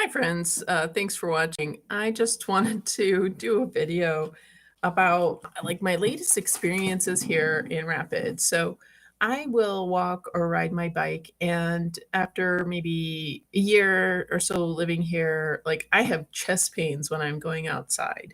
Hi, friends. Thanks for watching. I just wanted to do a video about like my latest experiences here in Rapid. So I will walk or ride my bike, and after maybe a year or so living here, like I have chest pains when I'm going outside.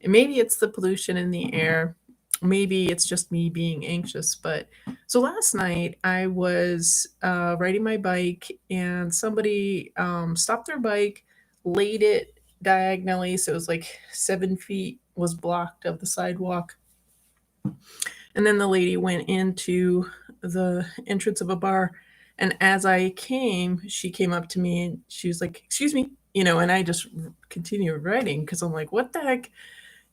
And maybe it's the pollution in the air. Maybe it's just me being anxious. But so last night I was riding my bike and somebody stopped their bike, laid it diagonally. So it was like 7 feet was blocked of the sidewalk. And then the lady went into the entrance of a bar. And as I came, she came up to me and she was like, "Excuse me," and I just continued riding because I'm like, what the heck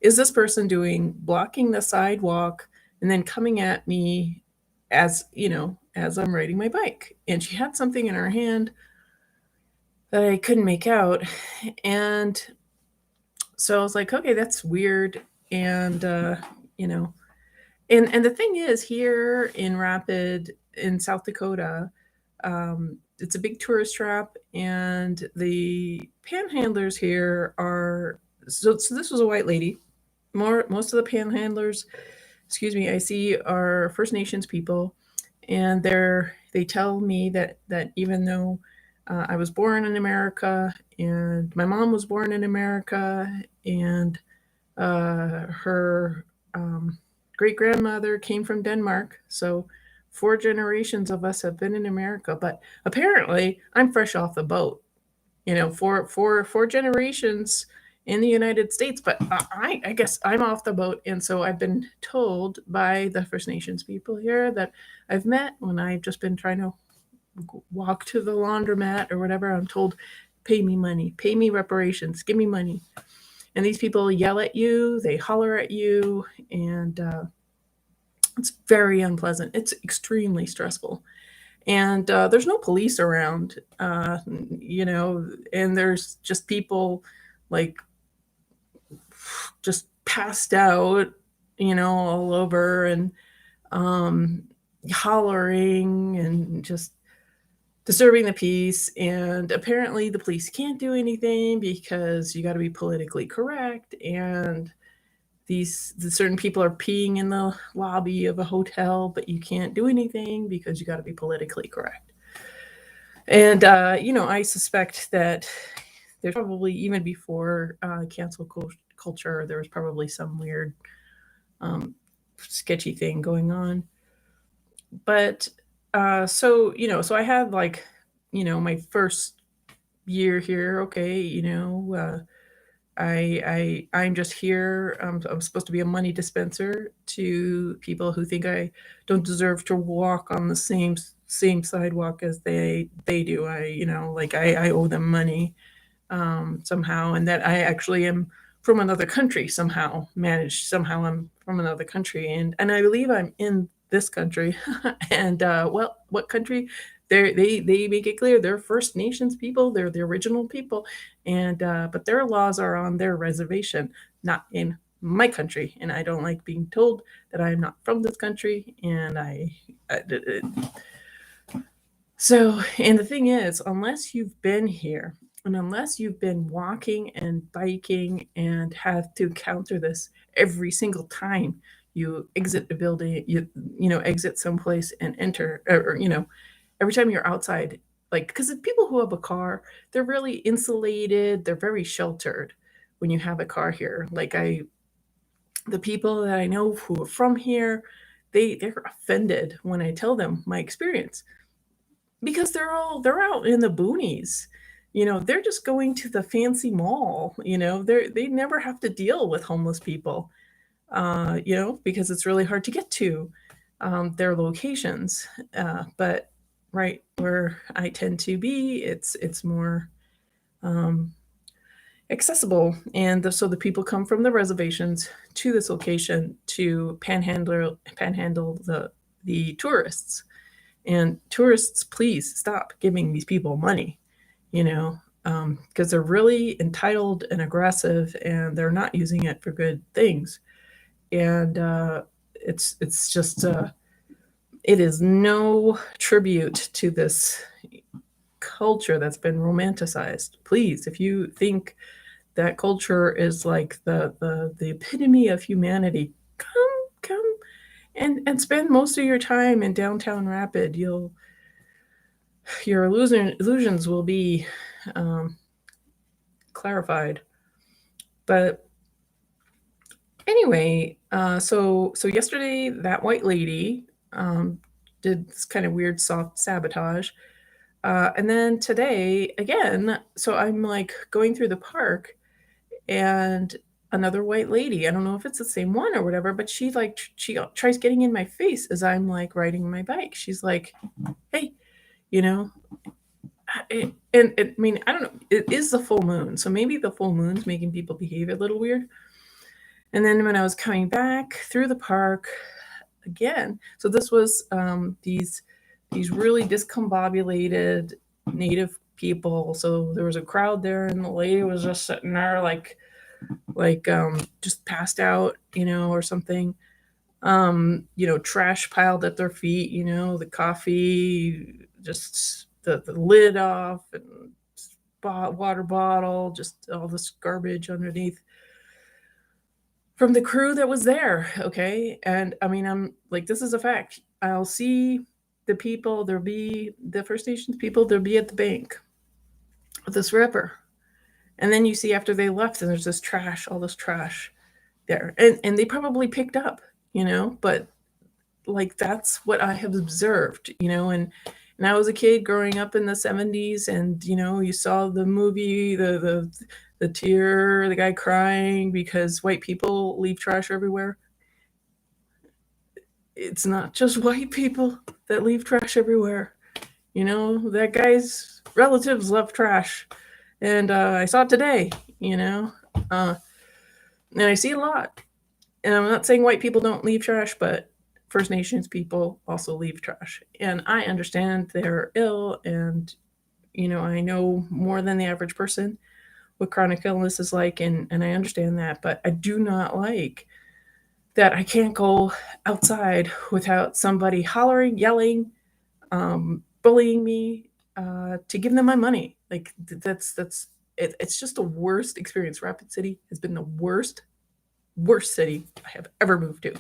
is this person doing, blocking the sidewalk and then coming at me as I'm riding my bike? And she had something in her hand that I couldn't make out. And so I was like, okay, that's weird. And, you know, and the thing is, here in Rapid, in South Dakota, it's a big tourist trap, and the panhandlers here are so this was a white lady. Most of the panhandlers, excuse me, I see are First Nations people, and they tell me that even though I was born in America and my mom was born in America and her great grandmother came from Denmark, so 4 generations of us have been in America, but apparently I'm fresh off the boat. For four generations in the United States, but I guess I'm off the boat, and so I've been told by the First Nations people here that I've met when I've just been trying to walk to the laundromat or whatever. I'm told, pay me money, pay me reparations, give me money, and these people yell at you, they holler at you, and it's very unpleasant. It's extremely stressful. And there's no police around, and there's just people like just passed out, all over and um, hollering and just disturbing the peace. And apparently, the police can't do anything because you got to be politically correct. And the certain people are peeing in the lobby of a hotel, but you can't do anything because you got to be politically correct. And I suspect that there's probably, even before culture, there was probably some weird, sketchy thing going on. But so I had like, my first year here. Okay, I'm just here. I'm supposed to be a money dispenser to people who think I don't deserve to walk on the same sidewalk as they do. I owe them money somehow, and that I actually am from another country somehow. Managed somehow I'm from another country, and I believe I'm in this country. And well, what country? They make it clear they're First Nations people. They're the original people, and but their laws are on their reservation, not in my country. And I don't like being told that I'm not from this country. And and the thing is, unless you've been here and unless you've been walking and biking and have to encounter this every single time you exit a building, exit someplace and enter, or every time you're outside, like, because the people who have a car, they're really insulated, they're very sheltered when you have a car here. The people that I know who are from here, they're offended when I tell them my experience because they're out in the boonies. They're just going to the fancy mall. They never have to deal with homeless people. Because it's really hard to get to their locations. But right where I tend to be, it's more um, accessible, and so the people come from the reservations to this location to panhandle the tourists. And tourists, please stop giving these people money, because they're really entitled and aggressive, and they're not using it for good things. And it's just it is no tribute to this culture that's been romanticized. Please, if you think that culture is like the epitome of humanity, come and spend most of your time in downtown Rapid. Your illusions will be um, clarified. But anyway, so yesterday that white lady did this kind of weird soft sabotage. And then today again, so I'm like going through the park, and another white lady, I don't know if it's the same one or whatever, but she tries getting in my face as I'm like riding my bike. She's like, "Hey, you know," I mean, I don't know. It is the full moon, so maybe the full moon's making people behave a little weird. And then when I was coming back through the park again, so this was these really discombobulated native people. So there was a crowd there, and the lady was just sitting there like just passed out, or something. Trash piled at their feet, the coffee, just the lid off, and water bottle, just all this garbage underneath from the crew that was there. Okay. And I mean, I'm like, this is a fact. I'll see the people, there'll be the First Nations people, they'll be at the bank of this river. And then you see after they left, and there's this trash, all this trash there. And they probably picked up, but like that's what I have observed, and I was a kid growing up in the 70s, and you saw the movie, the tear, the guy crying because white people leave trash everywhere. It's not just white people that leave trash everywhere. That guy's relatives left trash, and I saw it today. Uh, and I see a lot. And I'm not saying white people don't leave trash, but First Nations people also leave trash. And I understand they're ill, and I know more than the average person what chronic illness is like, and I understand that, but I do not like that I can't go outside without somebody hollering, yelling, bullying me to give them my money. Like it's just the worst experience. Rapid City has been the worst city I have ever moved to,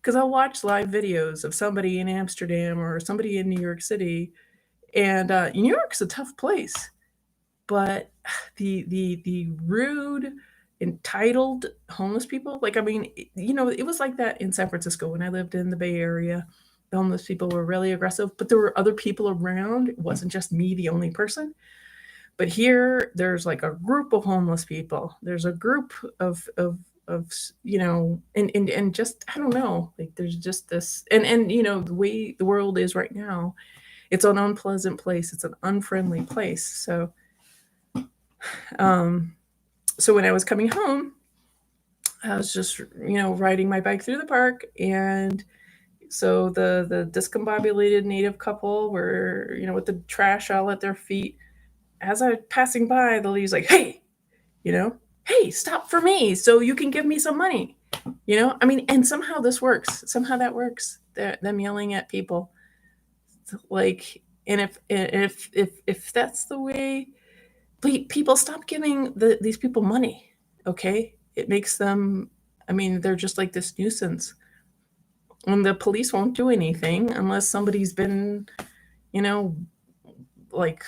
because I'll watch live videos of somebody in Amsterdam or somebody in New York City, and New York's a tough place, but the rude, entitled homeless people, like, I mean, it was like that in San Francisco when I lived in the Bay Area. The homeless people were really aggressive, but there were other people around. It wasn't just me, the only person. But here, there's like a group of homeless people. There's a group of and just, I don't know, like there's just this, and the way the world is right now, it's an unpleasant place. It's an unfriendly place. Um, so when I was coming home, I was just riding my bike through the park, and so the discombobulated native couple were with the trash all at their feet. As I was passing by, the lady's like, "Hey, you know, hey, stop for me so you can give me some money." I mean, and somehow this works. Somehow that works. Them yelling at people, like, and if that's the way, people stop giving these people money. Okay, it makes them. I mean, they're just like this nuisance, and the police won't do anything unless somebody's been, you know, like,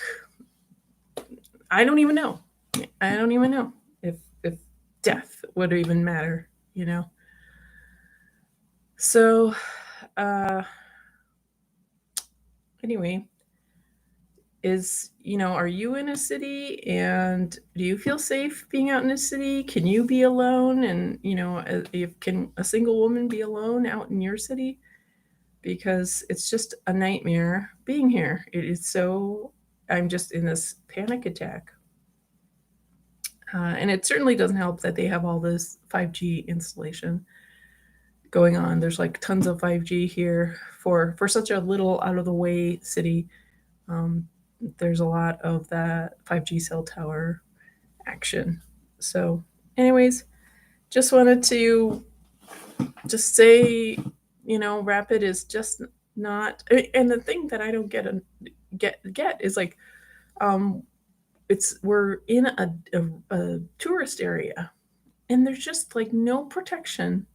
I don't even know. I don't even know if death would even matter. So, uh, anyway, are you in a city, and do you feel safe being out in a city? Can you be alone? And, if can a single woman be alone out in your city? Because it's just a nightmare being here. It is so, I'm just in this panic attack. And it certainly doesn't help that they have all this 5G installation going on. There's like tons of 5G here for such a little out of the way city. There's a lot of that 5G cell tower action. So, anyways, just wanted to just say, Rapid is just not. And the thing that I don't get is like, um, we're in a tourist area, and there's just like no protection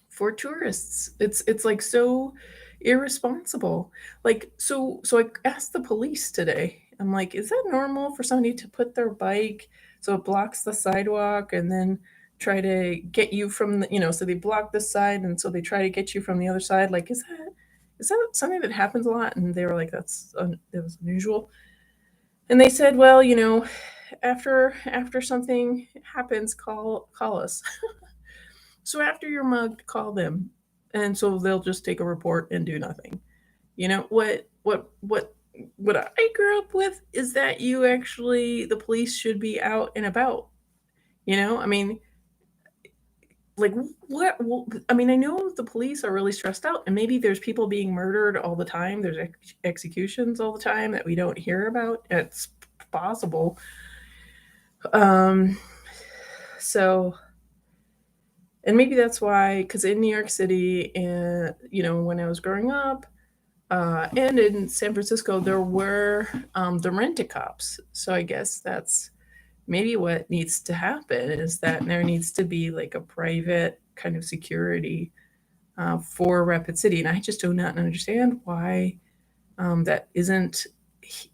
for tourists. It's like so irresponsible. Like so I asked the police today. I'm like, is that normal for somebody to put their bike so it blocks the sidewalk and then try to get you from the, so they block this side and so they try to get you from the other side? Like, is that something that happens a lot? And they were like, that was unusual. And they said, well, after something happens, call us. So after you're mugged, call them, and so they'll just take a report and do nothing. What I grew up with is that the police should be out and about. I mean, like I mean, I know the police are really stressed out, and maybe there's people being murdered all the time. There's executions all the time that we don't hear about. It's possible. Um, so and maybe that's why, because in New York City, and when I was growing up, and in San Francisco, there were the rent-a-cops. So I guess that's maybe what needs to happen, is that there needs to be like a private kind of security for Rapid City, and I just do not understand why that isn't,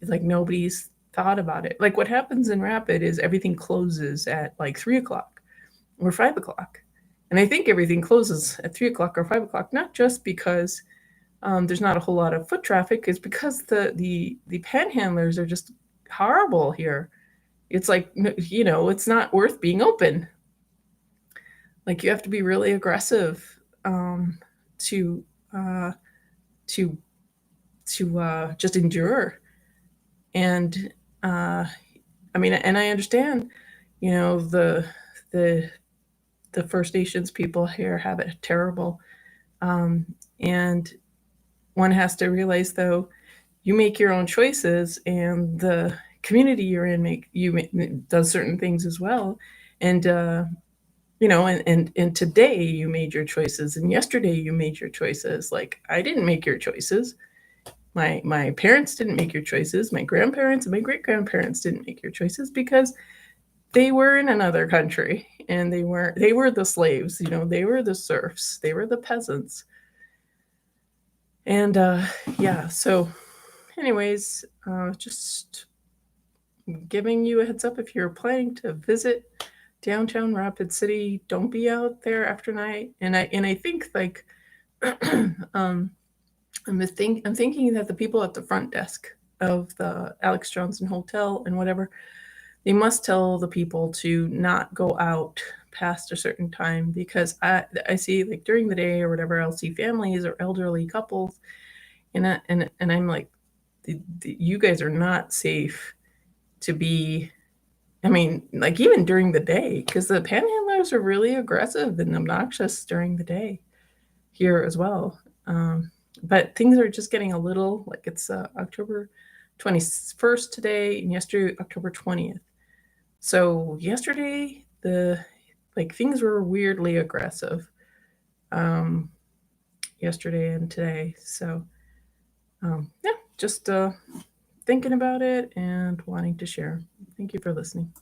like, nobody's thought about it. Like, what happens in Rapid is everything closes at like 3 o'clock or 5 o'clock. And I think everything closes at 3 o'clock or 5 o'clock, not just because there's not a whole lot of foot traffic, it's because the panhandlers are just horrible here. It's like, it's not worth being open. Like, you have to be really aggressive to uh, to just endure. And I mean, and I understand, the the the First Nations people here have it terrible. And one has to realize, though, you make your own choices, and the community you're in does certain things as well. And and today you made your choices, and yesterday you made your choices. Like, I didn't make your choices. My parents didn't make your choices. My grandparents and my great grandparents didn't make your choices, because they were in another country, and they were the slaves. They were the serfs. They were the peasants. And yeah, so anyways, just giving you a heads up, if you're planning to visit downtown Rapid City, don't be out there after night. And I think, like, um, I'm thinking that the people at the front desk of the Alex Johnson Hotel and whatever, they must tell the people to not go out past a certain time, because I see, like, during the day or whatever, I'll see families or elderly couples, and I'm like, you guys are not safe to be. I mean, like, even during the day, because the panhandlers are really aggressive and obnoxious during the day here as well. But things are just getting a little, like, it's October 21st today, and yesterday October 20th. So yesterday, things were weirdly aggressive. Yesterday and today. So yeah, just thinking about it and wanting to share. Thank you for listening.